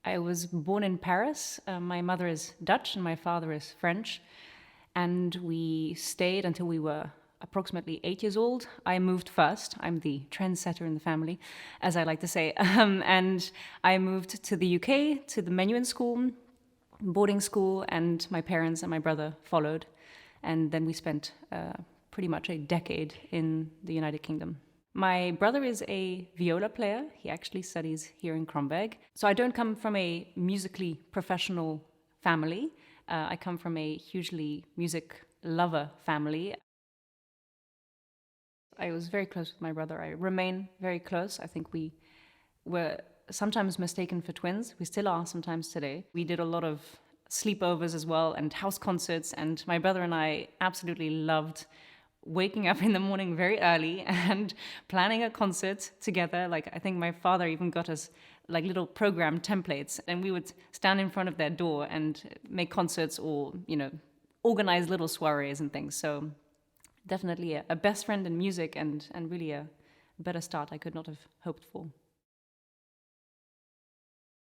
I was born in Paris. My mother is Dutch and my father is French. And we stayed until we were approximately 8 years old. I moved first. I'm the trendsetter in the family, as I like to say. And I moved to the UK, to the Menuhin school, boarding school, and my parents and my brother followed. And then we spent pretty much a decade in the United Kingdom. My brother is a viola player. He actually studies here in Kronberg. So I don't come from a musically professional family. I come from a hugely music lover family. I was very close with my brother. I remain very close. I think we were sometimes mistaken for twins. We still are sometimes today. We did a lot of sleepovers as well and house concerts, and my brother and I absolutely loved waking up in the morning very early and planning a concert together. Like, I think my father even got us like little program templates, and we would stand in front of their door and make concerts or, organize little soirees and things. So definitely a best friend in music, and really a better start I could not have hoped for.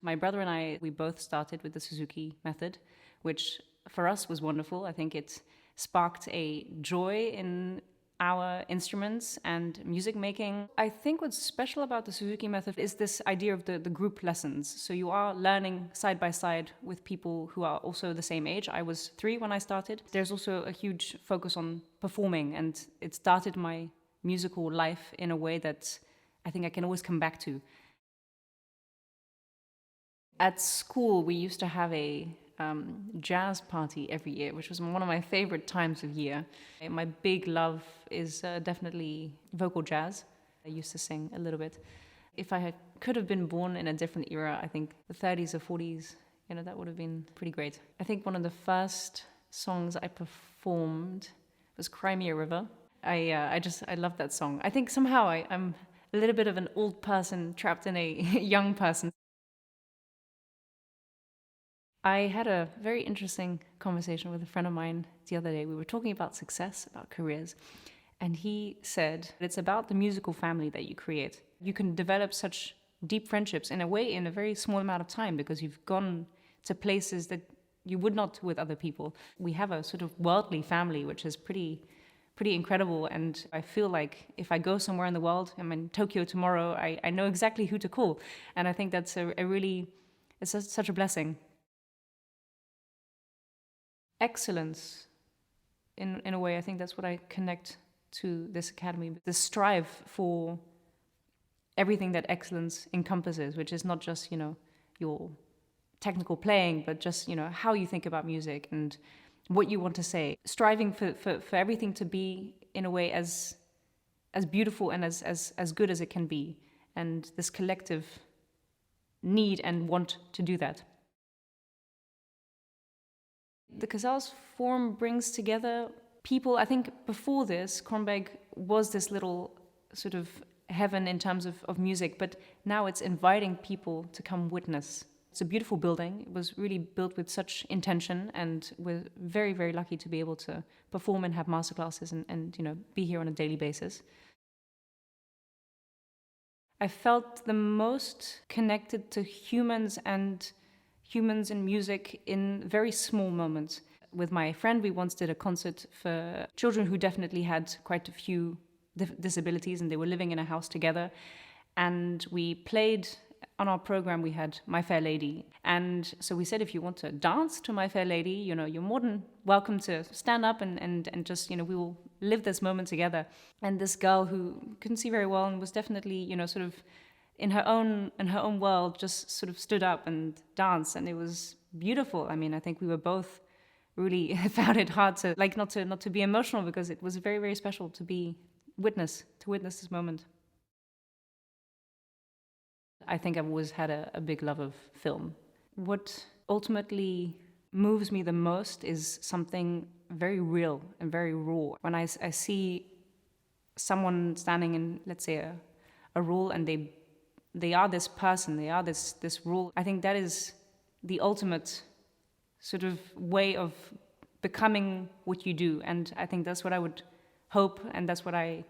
My brother and I, we both started with the Suzuki method, which for us was wonderful. I think it sparked a joy in our instruments and music making. I think what's special about the Suzuki method is this idea of the group lessons. So you are learning side by side with people who are also the same age. I was 3 when I started. There's also a huge focus on performing, and it started my musical life in a way that I think I can always come back to. At school, we used to have a jazz party every year, which was one of my favorite times of year. My big love is definitely vocal jazz. I used to sing a little bit. If I could have been born in a different era, I think the 30s or 40s, that would have been pretty great. I think one of the first songs I performed was Cry Me a River. I love that song. I think somehow I'm a little bit of an old person trapped in a young person. I had a very interesting conversation with a friend of mine the other day. We were talking about success, about careers, and he said it's about the musical family that you create. You can develop such deep friendships in a way in a very small amount of time because you've gone to places that you would not with other people. We have a sort of worldly family, which is pretty incredible, and I feel like if I go somewhere in the world, I'm in Tokyo tomorrow, I know exactly who to call, and I think that's such a blessing. Excellence, in a way, I think that's what I connect to this academy. The strive for everything that excellence encompasses, which is not just, your technical playing, but just, how you think about music and what you want to say. Striving for everything to be, in a way, as beautiful and as good as it can be. And this collective need and want to do that. The Casals Forum brings together people. I think before this, Kronberg was this little sort of heaven in terms of music, but now it's inviting people to come witness. It's a beautiful building. It was really built with such intention, and we're very, very lucky to be able to perform and have masterclasses and be here on a daily basis. I felt the most connected to humans and music in very small moments. With my friend, we once did a concert for children who definitely had quite a few disabilities, and they were living in a house together. And we played, on our program, we had My Fair Lady. And so we said, if you want to dance to My Fair Lady, you're more than welcome to stand up and just, we will live this moment together. And this girl who couldn't see very well and was definitely, sort of in her own world, just sort of stood up and danced, and it was beautiful. I mean, I think we were both really found it hard to not to be emotional, because it was very, very special to witness this moment. I think I've always had a big love of film. What ultimately moves me the most is something very real and very raw. When I see someone standing in, let's say, a role, and they are this person, they are this role. I think that is the ultimate sort of way of becoming what you do. And I think that's what I would hope, and that's what I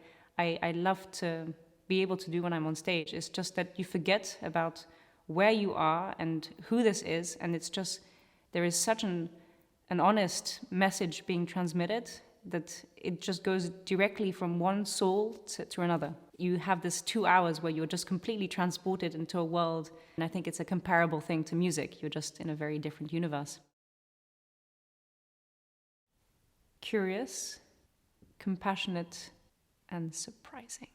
love to be able to do when I'm on stage. It's just that you forget about where you are and who this is, and it's just, there is such an honest message being transmitted that it just goes directly from one soul to another. You have this 2 hours where you're just completely transported into a world, and I think it's a comparable thing to music. You're just in a very different universe. Curious, compassionate, and surprising.